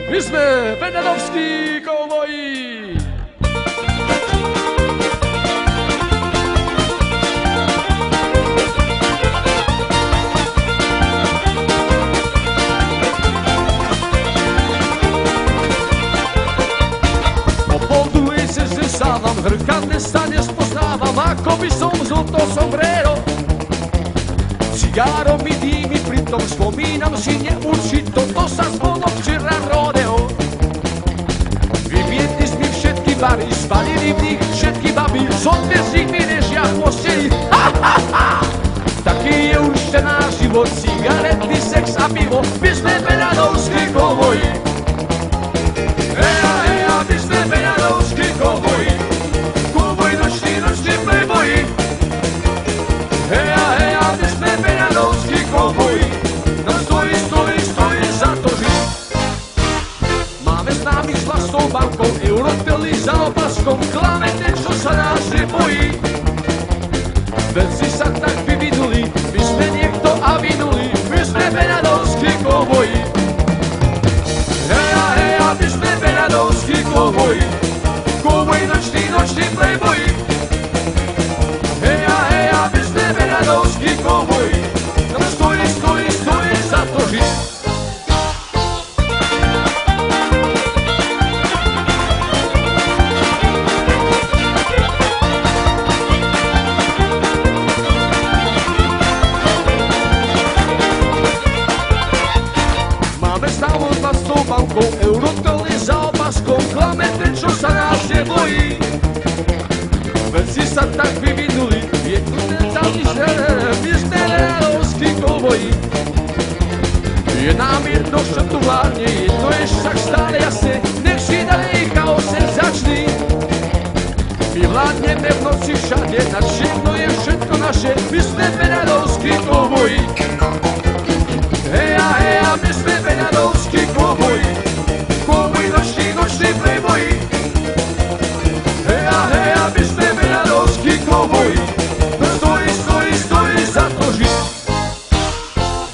My sme Benedovskí kovboji. Po pol druhej se zresávam, hrkane sa nespoznávam, ako by som zlto sombrero. Cigáro mi dými, pritom spomínam si neurčito, to sa zvono včera rodeo. Vyviedli mi všetky bary, spalili v nich všetky baby, zodne z nich mi nežia v posteli. Ha, ha, ha! Taký je už ten náš život, cigarety, sex a pivo, my sme benedovskí kovboji. Heja, heja, my sme benedovskí kovboji, kovboji noční playboyi. Heja, heja, my sme benedovskí kovboji, no stojí za to žiť. Máme známych s vlastnou bankou, eurotely za opaskom, klame ten, čo sa nás nebojí. Veci sa tak vyvinuli, my sme niekto a vinuli, my sme benedovskí kovboji. Heja, heja, my sme benedovskí kovboji, kovboji noční playboyi. Heja, heja, my sme benedovskí kovboji, no stojí za to žiť. Máme známou s vlastnou bankou, eurotely za opaskom, klame ten, čo sa nás nebojí. Veci sa tak vyvinuli, je tu ten zamysel, my sme benedovskí kovboji. Je nám jedno, čo tu vládne, jedno je však stále jasne, nech si dalej chaos senzačný. My vládneme v noci všade, na všechno je všetko naše, my sme benedovskí kovboji. Heja, heja, my sme benedovskí kovboji, kovboji noční playboyi. Heja, heja, my sme benedovskí kovboji, no stojí za to žiť.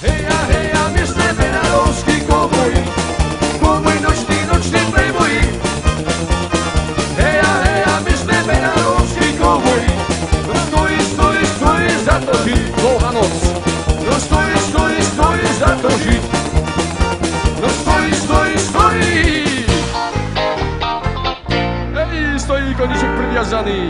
Heja, heja, my sme benedovskí kovboji, kovboji noční playboyi. Heja, heja, my sme benedovskí kovboji, no stojí za to žiť. Dlouhá noc, no stojí za to žiť. No stojí. Hej, stojí koníček priviazaný.